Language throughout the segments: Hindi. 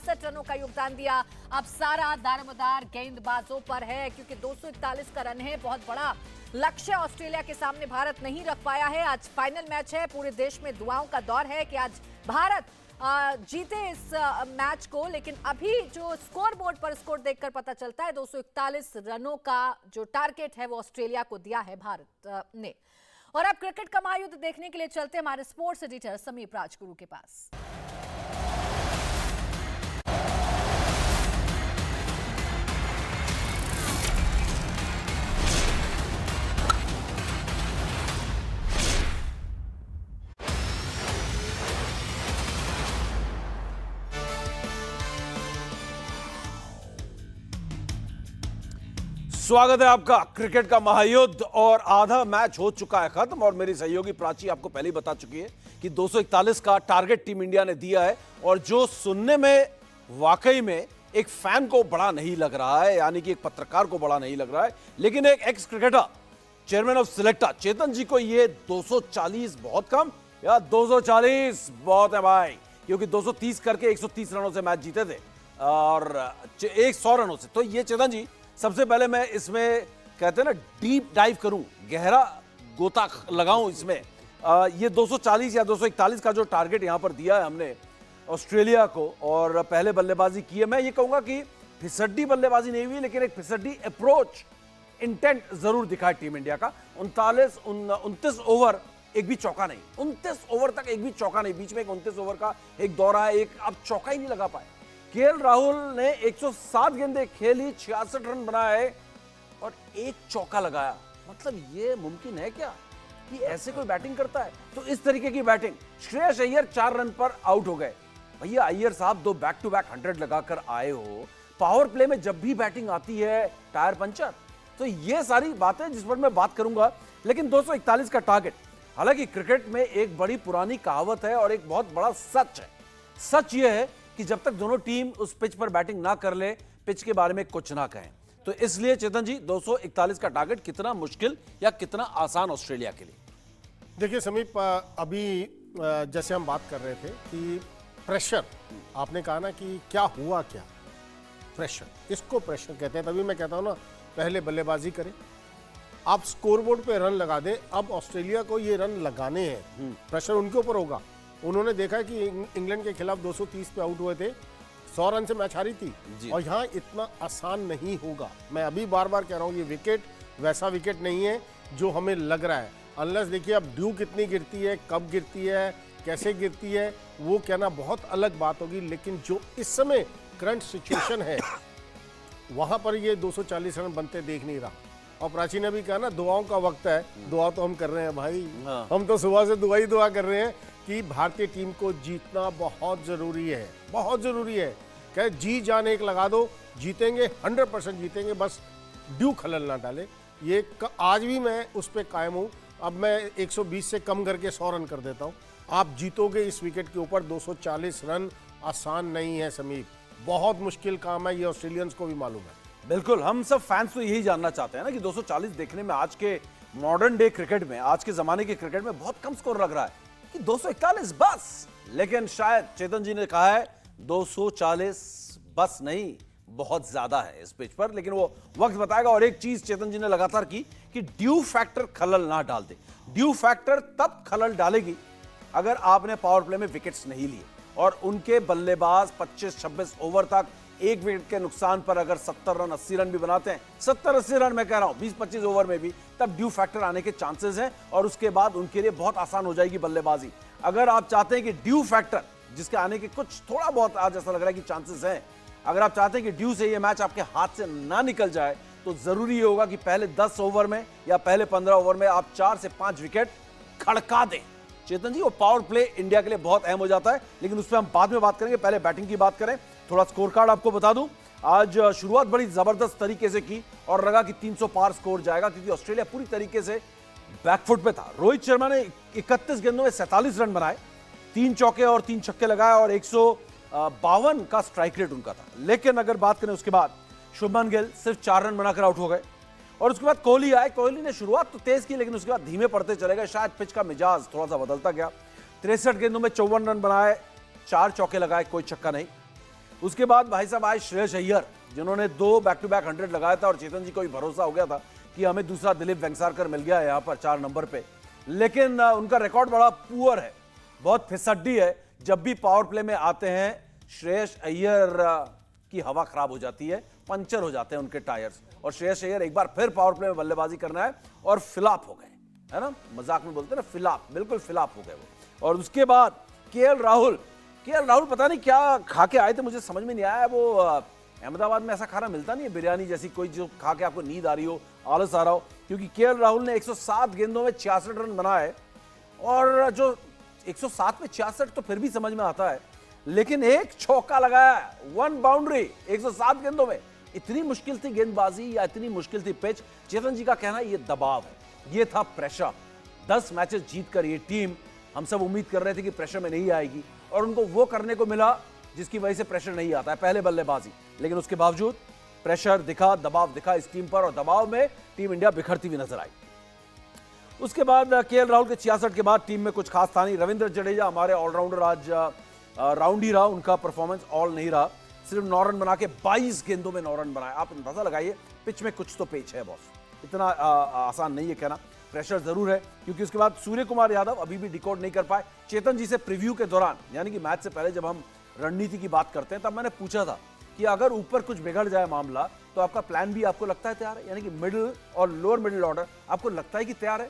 66 रनों का योगदान दिया। अब सारा दारोमदार गेंदबाजों पर है क्योंकि 241 का रन है, बहुत बड़ा लक्ष्य ऑस्ट्रेलिया के सामने भारत नहीं रख पाया है। आज फाइनल मैच है, पूरे देश में दुआओं का दौर है कि आज भारत जीते इस मैच को, लेकिन अभी जो स्कोर बोर्ड पर स्कोर देखकर पता चलता है 241 रनों का जो टारगेट है वो ऑस्ट्रेलिया को दिया है भारत ने। और अब क्रिकेट का महायुद्ध देखने के लिए चलते हमारे स्पोर्ट्स एडिटर समीप राजगुरु के पास। स्वागत है आपका क्रिकेट का महायुद्ध। और आधा मैच हो चुका है खत्म और मेरी सहयोगी प्राची आपको पहले ही बता चुकी है कि 241 का टारगेट टीम इंडिया ने दिया है, और जो सुनने में वाकई में एक फैन को बड़ा नहीं लग रहा है, यानी कि एक पत्रकार को बड़ा नहीं लग रहा है, लेकिन एक एक्स क्रिकेटर चेयरमैन ऑफ सिलेक्टा चेतन जी को ये 240 बहुत कम या 240 बहुत है भाई, क्योंकि 230 करके 130 रनों से मैच जीते थे और 100 रनों से। तो ये चेतन जी, सबसे पहले मैं इसमें कहते हैं ना डीप डाइव करूं, गहरा गोता लगाऊं इसमें। ये 240 या 241 का जो टारगेट यहां पर दिया है हमने ऑस्ट्रेलिया को, और पहले बल्लेबाजी की है, मैं ये कहूंगा कि फिसड्डी बल्लेबाजी नहीं हुई, लेकिन एक फिसड्डी अप्रोच इंटेंट जरूर दिखा है टीम इंडिया का। 29 ओवर एक भी चौका नहीं, 29 ओवर तक एक भी चौका नहीं, बीच में एक 29 ओवर का एक दौरा है, एक अब चौका ही नहीं लगा पाए। केएल राहुल ने 107 गेंदें खेली, 66 रन बनाए और एक चौका लगाया। मतलब ये मुमकिन है क्या कि ऐसे कोई बैटिंग करता है? तो इस तरीके की बैटिंग, श्रेयस अय्यर 4 रन पर आउट हो गए। भैया अय्यर साहब 2 बैक टू बैक 100 लगाकर आए हो, पावर प्ले में जब भी बैटिंग आती है टायर पंचर। तो ये सारी बातें जिस पर मैं बात करूंगा, लेकिन 241 का टारगेट, हालांकि क्रिकेट में एक बड़ी पुरानी कहावत है और एक बहुत बड़ा सच है। सच ये है कि जब तक दोनों टीम उस पिच पर बैटिंग ना कर ले, पिच के बारे में कुछ ना कहें। तो इसलिए चेतन जी 241 का टारगेट कितना मुश्किल या कितना आसान ऑस्ट्रेलिया के लिए? देखिए समीप, अभी जैसे हम बात कर रहे थे कि प्रेशर, आपने कहा ना कि क्या हुआ, क्या प्रेशर, इसको प्रेशर कहते हैं। तभी मैं कहता हूं ना, पहले बल्लेबाजी करें, आप स्कोरबोर्ड पे रन लगा दें। अब ऑस्ट्रेलिया को ये रन लगाने हैं, प्रेशर उनके ऊपर होगा। उन्होंने देखा कि इंग्लैंड के खिलाफ 230 पे आउट हुए थे, 100 रन से मैच हारी थी, और यहाँ इतना आसान नहीं होगा। मैं अभी बार बार कह रहा हूँ, ये विकेट वैसा विकेट नहीं है जो हमें लग रहा है। अनलेस देखिए अब ड्यू कितनी गिरती है, कब गिरती है, कैसे गिरती है, वो कहना बहुत अलग बात होगी। लेकिन जो इस समय करंट सिचुएशन है, वहाँ पर ये 240 रन बनते देख नहीं रहा। और प्राची ने भी कहा ना, दुआओं का वक्त है, दुआ तो हम कर रहे हैं भाई। हम तो सुबह से दुआ कर रहे हैं कि भारतीय टीम को जीतना बहुत जरूरी है, बहुत जरूरी है। कहे जी जान एक लगा दो, जीतेंगे, 100% जीतेंगे, बस ड्यू खलल ना डाले। ये आज भी मैं उस पर कायम हूँ। अब मैं 120 से कम करके 100 रन कर देता हूँ। आप जीतोगे इस विकेट के ऊपर। 240 रन आसान नहीं है समीप, बहुत मुश्किल काम है, ये ऑस्ट्रेलियंस को भी मालूम है। बिल्कुल, हम सब फैंस तो यही जानना चाहते हैं ना कि 240 देखने में आज के मॉडर्न डे क्रिकेट में, आज के जमाने के क्रिकेट में बहुत कम स्कोर लग रहा है कि 241 बस। लेकिन शायद चेतन जी ने कहा है 240 बस नहीं, बहुत ज्यादा है इस पिच पर, लेकिन वो वक्त बताएगा। और एक चीज चेतन जी ने लगातार की कि ड्यू फैक्टर खलल ना डाल दे। ड्यू फैक्टर तब खलल डालेगी अगर आपने पावर प्ले में विकेट्स नहीं लिए, और उनके बल्लेबाज 25-26 ओवर तक एक विकेट के नुकसान पर अगर 70 रन 80 रन भी बनाते हैं, 70-80 रन मैं कह रहा हूं 20-25 ओवर में भी, तब ड्यू फैक्टर आने के चांसेस हैं और उसके बाद उनके लिए बहुत आसान हो जाएगी बल्लेबाजी। अगर आप चाहते हैं कि ड्यू फैक्टर, जिसके आने के कुछ थोड़ा बहुत आज ऐसा लग रहा है कि चांसेस हैं, अगर आप चाहते हैं कि ड्यू से ये मैच आपके हाथ से ना निकल जाए, तो जरूरी ये होगा कि पहले 10 ओवर में या पहले 15 ओवर में आप 4 से 5 विकेट खड़का दें। चेतन जी, वो पावर प्ले इंडिया के लिए बहुत अहम हो जाता है, लेकिन उस पर हम बाद में बात करेंगे। पहले बैटिंग की बात करें। थोड़ा स्कोर कार्ड आपको बता दूं, आज शुरुआत बड़ी जबरदस्त तरीके से की और लगा कि 300 पार स्कोर जाएगा, क्योंकि ऑस्ट्रेलिया पूरी तरीके से बैकफुट पे था। रोहित शर्मा ने 31 गेंदों में 47 रन बनाए, 3 चौके और 3 छक्के लगाए और 152 का स्ट्राइक रेट उनका था। लेकिन अगर बात करें उसके बाद, शुभमन गिल सिर्फ 4 रन बनाकर आउट हो गए और उसके बाद कोहली आए। कोहली ने शुरुआत तो तेज की, लेकिन उसके बाद धीमे पड़ते चले गए। शायद पिच का मिजाज थोड़ा सा बदलता गया। 63 गेंदों में 54 रन बनाए, 4 चौके लगाए, कोई छक्का नहीं। उसके बाद भाई साहब आए श्रेयस अय्यर, जिन्होंने 2 बैक टू बैक 100 लगाया था और चेतन जी को भी भरोसा हो गया था कि हमें दूसरा दिलीप वेंगसारकर मिल गया है यहाँ पर 4 नंबर पे। लेकिन उनका रिकॉर्ड बड़ा पुअर है, बहुत फिसड्डी है। जब भी पावर प्ले में आते हैं श्रेयस अय्यर की हवा खराब हो जाती है, पंचर हो जाते हैं उनके टायर्स। और श्रेयस अय्यर एक बार फिर पावर प्ले में बल्लेबाजी करना है और फिलॉप हो गए, है ना, मजाक में बोलते हैं ना फिलॉप, बिल्कुल फिलॉप हो गए वो। और उसके बाद केएल राहुल पता नहीं क्या खा के आए थे, मुझे समझ में नहीं आया। वो अहमदाबाद में ऐसा खाना मिलता नहीं है, बिरयानी जैसी कोई, जो खा के आपको नींद आ रही हो, आलस आ रहा हो। क्योंकि केएल राहुल ने 107 गेंदों में 66 रन बनाए, और जो 107 में 66 तो फिर भी समझ में आता है, लेकिन एक चौका लगाया, 1 बाउंड्री 107 गेंदों में। इतनी मुश्किल थी गेंदबाजी या इतनी मुश्किल थी पिच? चेतन जी का कहना है ये दबाव है, ये था प्रेशर। 10 मैचेस जीतकर ये टीम, हम सब उम्मीद कर रहे थे कि प्रेशर में नहीं आएगी, और उनको वो करने को मिला जिसकी वजह से प्रेशर नहीं आता है, पहले बल्लेबाजी। लेकिन उसके बावजूद प्रेशर दिखा, दबाव दिखा इस टीम पर, और दबाव में टीम इंडिया बिखरती हुई नजर आई। उसके बाद केएल राहुल के 66 के बाद टीम में कुछ खास था नहीं। रविंद्र जडेजा हमारे ऑलराउंडर आज राउंड ही रहा, उनका परफॉर्मेंस ऑल नहीं रहा। सिर्फ 9 रन बना के 22 गेंदों में 9 रन बनाए। आप अंदाजा लगाइए, पिच में कुछ तो पेच है बॉस, इतना आसान नहीं है कहना। प्रेशर जरूर है, क्योंकि उसके बाद सूर्य कुमार यादव अभी भी डिकोड नहीं कर पाए। चेतन जी से प्रीव्यू के दौरान, यानी कि मैच से पहले जब हम रणनीति की बात करते हैं, तब मैंने पूछा था कि अगर ऊपर कुछ बिगड़ जाए मामला, तो आपका प्लान भी आपको लगता है तैयार है, यानी कि मिडिल और लोअर मिडिल ऑर्डर आपको लगता है कि तैयार है?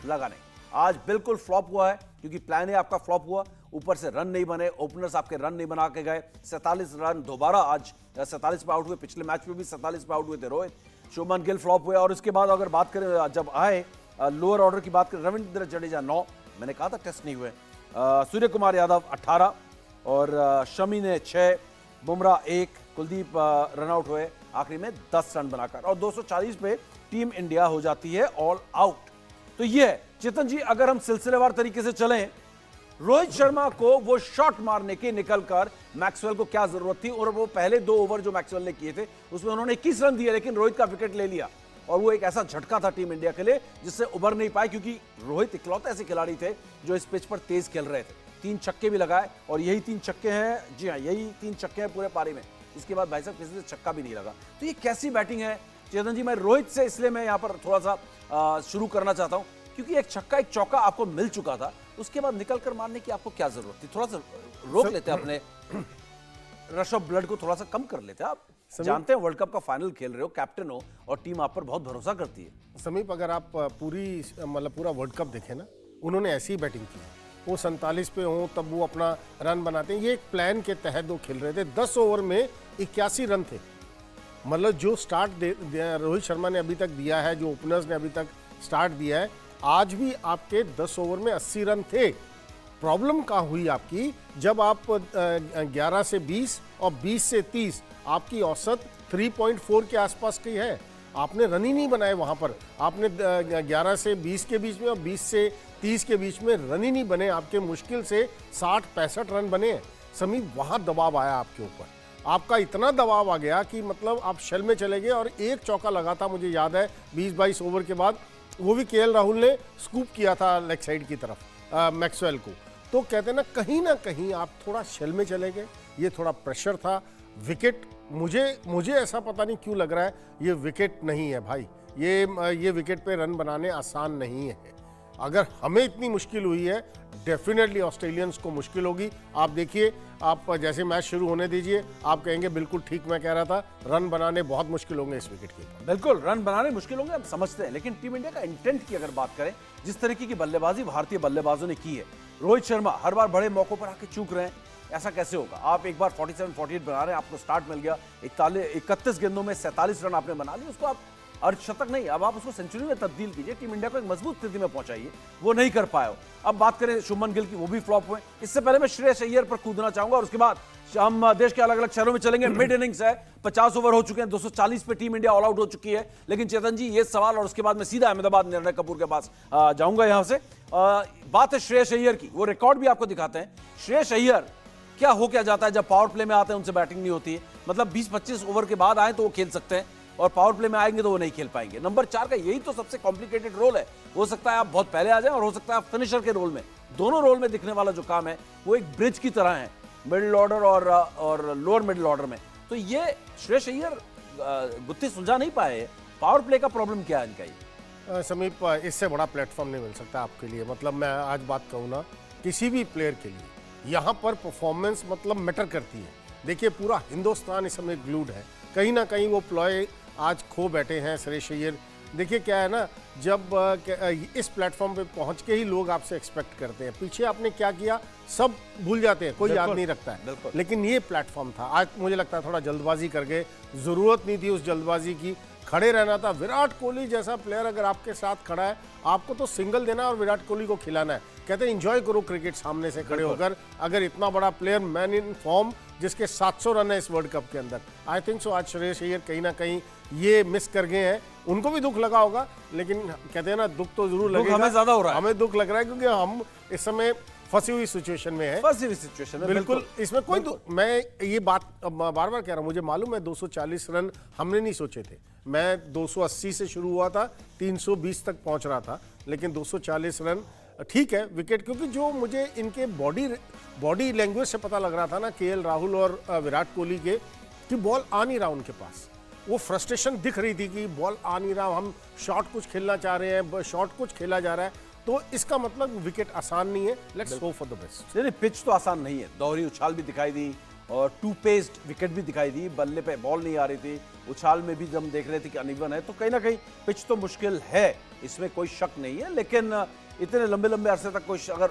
लगा नहीं। आज बिल्कुल फ्लॉप हुआ है, क्योंकि प्लान है आपका फ्लॉप हुआ। ऊपर से रन नहीं बने, ओपनर्स आपके रन नहीं बना के गए। 47 रन दोबारा आज 47 पे आउट हुए, पिछले मैच में भी 47 पे आउट हुए थे रोहित। शुभमन गिल फ्लॉप हुए। और उसके बाद अगर बात करें, जब आए लोअर ऑर्डर की बात करें, रविंद्र जडेजा 9, मैंने कहा था टेस्ट नहीं हुए। सूर्य कुमार यादव 18 और शमी ने 6, बुमराह 1, कुलदीप रनआउट हुए आखिरी में 10 रन बनाकर, और 240 पे टीम इंडिया हो जाती है ऑल आउट। तो ये है चेतन जी, अगर हम सिलसिलेवार तरीके से चलें, रोहित शर्मा को वो शॉट मारने की निकलकर मैक्सवेल को क्या जरूरत थी? और वो पहले 2 ओवर जो मैक्सवेल ने किए थे उसमें उन्होंने 21 रन दिए, लेकिन रोहित का विकेट ले लिया, और वो एक ऐसा झटका था टीम इंडिया के लिए जिससे उबर नहीं पाए, क्योंकि रोहित इकलौते ऐसे खिलाड़ी थे जो इस पिच पर तेज खेल रहे थे। 3 छक्के भी लगाए, और यही 3 छक्के हैं, जी हाँ, यही 3 छक्के हैं पूरे पारी में। इसके बाद भाई साहब किसी से छक्का भी नहीं लगा। तो ये कैसी बैटिंग है चेतन जी? मैं रोहित से इसलिए मैं यहाँ पर थोड़ा सा शुरू करना चाहता हूँ, क्योंकि एक छक्का, एक चौका आपको मिल चुका था, उसके बाद निकल कर मारने की आपको क्या जरूरत थी? थोड़ा सा रोक लेते अपने रश ऑफ ब्लड को, थोड़ा सा कम कर लेते। आप जानते हैं वर्ल्ड कप का फाइनल खेल रहे हो, कैप्टन हो, और टीम आप पर बहुत भरोसा करती है। समीप, अगर आप पूरा वर्ल्ड कप देखें ना, उन्होंने ऐसी ही बैटिंग की। वो 47 पे हो तब वो अपना रन बनाते हैं। ये एक प्लान के तहत वो खेल रहे थे। 10 ओवर में 81 रन थे। मतलब जो स्टार्ट रोहित शर्मा ने अभी तक दिया है, जो ओपनर्स ने अभी तक स्टार्ट दिया है, आज भी आपके 10 ओवर में 80 रन थे। प्रॉब्लम कहाँ हुई आपकी? जब आप 11 से 20 और 20 से 30, आपकी औसत 3.4 के आसपास की है। आपने रन ही नहीं बनाए वहाँ पर। आपने 11 से 20 के बीच में और 20 से 30 के बीच में रन ही नहीं बने। आपके मुश्किल से 60-65 रन बने हैं। समीप, वहाँ दबाव आया आपके ऊपर। आपका इतना दबाव आ गया कि मतलब आप शेल में चले गए। और एक चौका लगा था, मुझे याद है, 20-22 ओवर के बाद, वो भी केएल राहुल ने स्कूप किया था लेग साइड की तरफ मैक्सवेल को। तो कहते हैं ना कहीं आप थोड़ा शेल में चले गए। ये थोड़ा प्रेशर था। विकेट, मुझे ऐसा पता नहीं क्यों लग रहा है ये विकेट नहीं है भाई। ये विकेट पे रन बनाने आसान नहीं है। अगर हमें इतनी मुश्किल हुई है, डेफिनेटली ऑस्ट्रेलियंस को मुश्किल होगी। आप देखिए, आप जैसे मैच शुरू होने दीजिए, आप कहेंगे बिल्कुल ठीक मैं कह रहा था, रन बनाने बहुत मुश्किल होंगे इस विकेट के ऊपर। बिल्कुल रन बनाने मुश्किल होंगे, हम समझते हैं। लेकिन टीम इंडिया का इंटेंट की अगर बात करें, जिस तरीके की बल्लेबाजी भारतीय बल्लेबाजों ने की है, रोहित शर्मा हर बार बड़े मौकों पर आके चूक रहे हैं। ऐसा कैसे होगा? आप एक बार 47-48 बना रहे हैं, आपको स्टार्ट मिल गया, 31 गेंदों में 47 रन आपने बना लिए, उसको आप अर्धशतक नहीं, अब आप उसको सेंचुरी में तब्दील कीजिए, टीम इंडिया को एक मजबूत स्थिति में पहुंचाइए। वो नहीं कर पाए हो। अब बात करें शुभमन गिल की, वो भी फ्लॉप हुए। इससे पहले मैं श्रेयस अय्यर पर कूदना चाहूंगा, और उसके बाद हम देश के अलग अलग शहरों में चलेंगे। मिड इनिंग्स है, 50 ओवर हो चुके हैं, 240 पे टीम इंडिया ऑल आउट हो चुकी है। लेकिन चेतन जी, ये सवाल, और उसके बाद मैं सीधा अहमदाबाद निर्णय कपूर के पास जाऊंगा। यहां से बात है श्रेयस अय्यर की, वो रिकॉर्ड भी आपको दिखाते हैं। श्रेयस अय्यर क्या हो क्या जाता है जब पावर प्ले में आते हैं, उनसे बैटिंग नहीं होती है। मतलब 20-25 ओवर के बाद आए तो वो खेल सकते हैं, और पावर प्ले में आएंगे तो वो नहीं खेल पाएंगे। नंबर 4 का यही तो सबसे कॉम्प्लिकेटेड रोल है। हो सकता है आप बहुत पहले आ जाएं, और हो सकता है आप फिनिशर के रोल में, दोनों रोल में दिखने वाला जो काम है वो एक ब्रिज की तरह है। मिडिल ऑर्डर और लोअर मिडिल ऑर्डर में। तो ये श्रेयस अय्यर गुत्थी सुलझा नहीं पाए। पावर प्ले का प्रॉब्लम क्या है इनका? ये समीप, इससे बड़ा प्लेटफॉर्म नहीं मिल सकता आपके लिए। मतलब मैं आज बात कहूँ ना, किसी भी प्लेयर के लिए यहाँ पर परफॉर्मेंस मतलब मैटर करती है। देखिए पूरा हिंदुस्तान इस समय ग्लूड है, कहीं ना कहीं वो प्लॉय आज खो बैठे हैं श्रेयस अय्यर। देखिए क्या है ना, जब इस प्लेटफॉर्म पे पहुंच के ही लोग आपसे एक्सपेक्ट करते हैं, पीछे आपने क्या किया सब भूल जाते हैं, कोई याद नहीं रखता है। लेकिन ये प्लेटफॉर्म था, आज मुझे लगता है थोड़ा जल्दबाजी कर गए, जरूरत नहीं थी उस जल्दबाजी की, खड़े रहना था। विराट कोहली जैसा प्लेयर अगर आपके साथ खड़ा है, आपको तो सिंगल देना और विराट कोहली को खिलाना है। कहते हैं एंजॉय करो क्रिकेट सामने से खड़े होकर। अगर इतना बड़ा प्लेयर, मैन इन फॉर्म, जिसके 700 रन है इस वर्ल्ड कप के अंदर, आई थिंक सो आज श्रेयस अय्यर कहीं ना कहीं ये मिस कर गए हैं। उनको भी दुख लगा होगा, लेकिन कहते हैं ना दुख तो जरूर लगेगा। हमें ज्यादा हो रहा है, हमें दुख लग रहा है क्योंकि हम इस समय फंसी हुई सिचुएशन में है। फंसी हुई सिचुएशन है, बिल्कुल। इसमें कोई मैं ये बात बार बार कह रहा हूं, मुझे मालूम है 240 रन हमने नहीं सोचे थे। मैं 280 से शुरू हुआ था, 320 तक पहुंच रहा था, लेकिन 240 रन ठीक है विकेट, क्योंकि जो मुझे इनके बॉडी लैंग्वेज से पता लग रहा था ना, केएल राहुल और विराट कोहली के, कि बॉल आ नहीं रहा उनके पास। वो फ्रस्ट्रेशन दिख रही थी कि बॉल आ नहीं रहा, हम शॉट कुछ खेलना चाह रहे हैं, शॉट कुछ खेला जा रहा है, तो इसका मतलब विकेट आसान नहीं है। Let's go for the best. नहीं, पिच तो आसान नहीं है। दोहरी उछाल भी दिखाई दी और टू पेस्ड विकेट भी दिखाई दी, बल्ले पे बॉल नहीं आ रही थी, उछाल में भी हम देख रहे थे कि अनइवन है। तो कहीं ना कहीं पिच तो मुश्किल है, इसमें कोई शक नहीं है। लेकिन इतने लंबे लंबे अरसे तक कोई अगर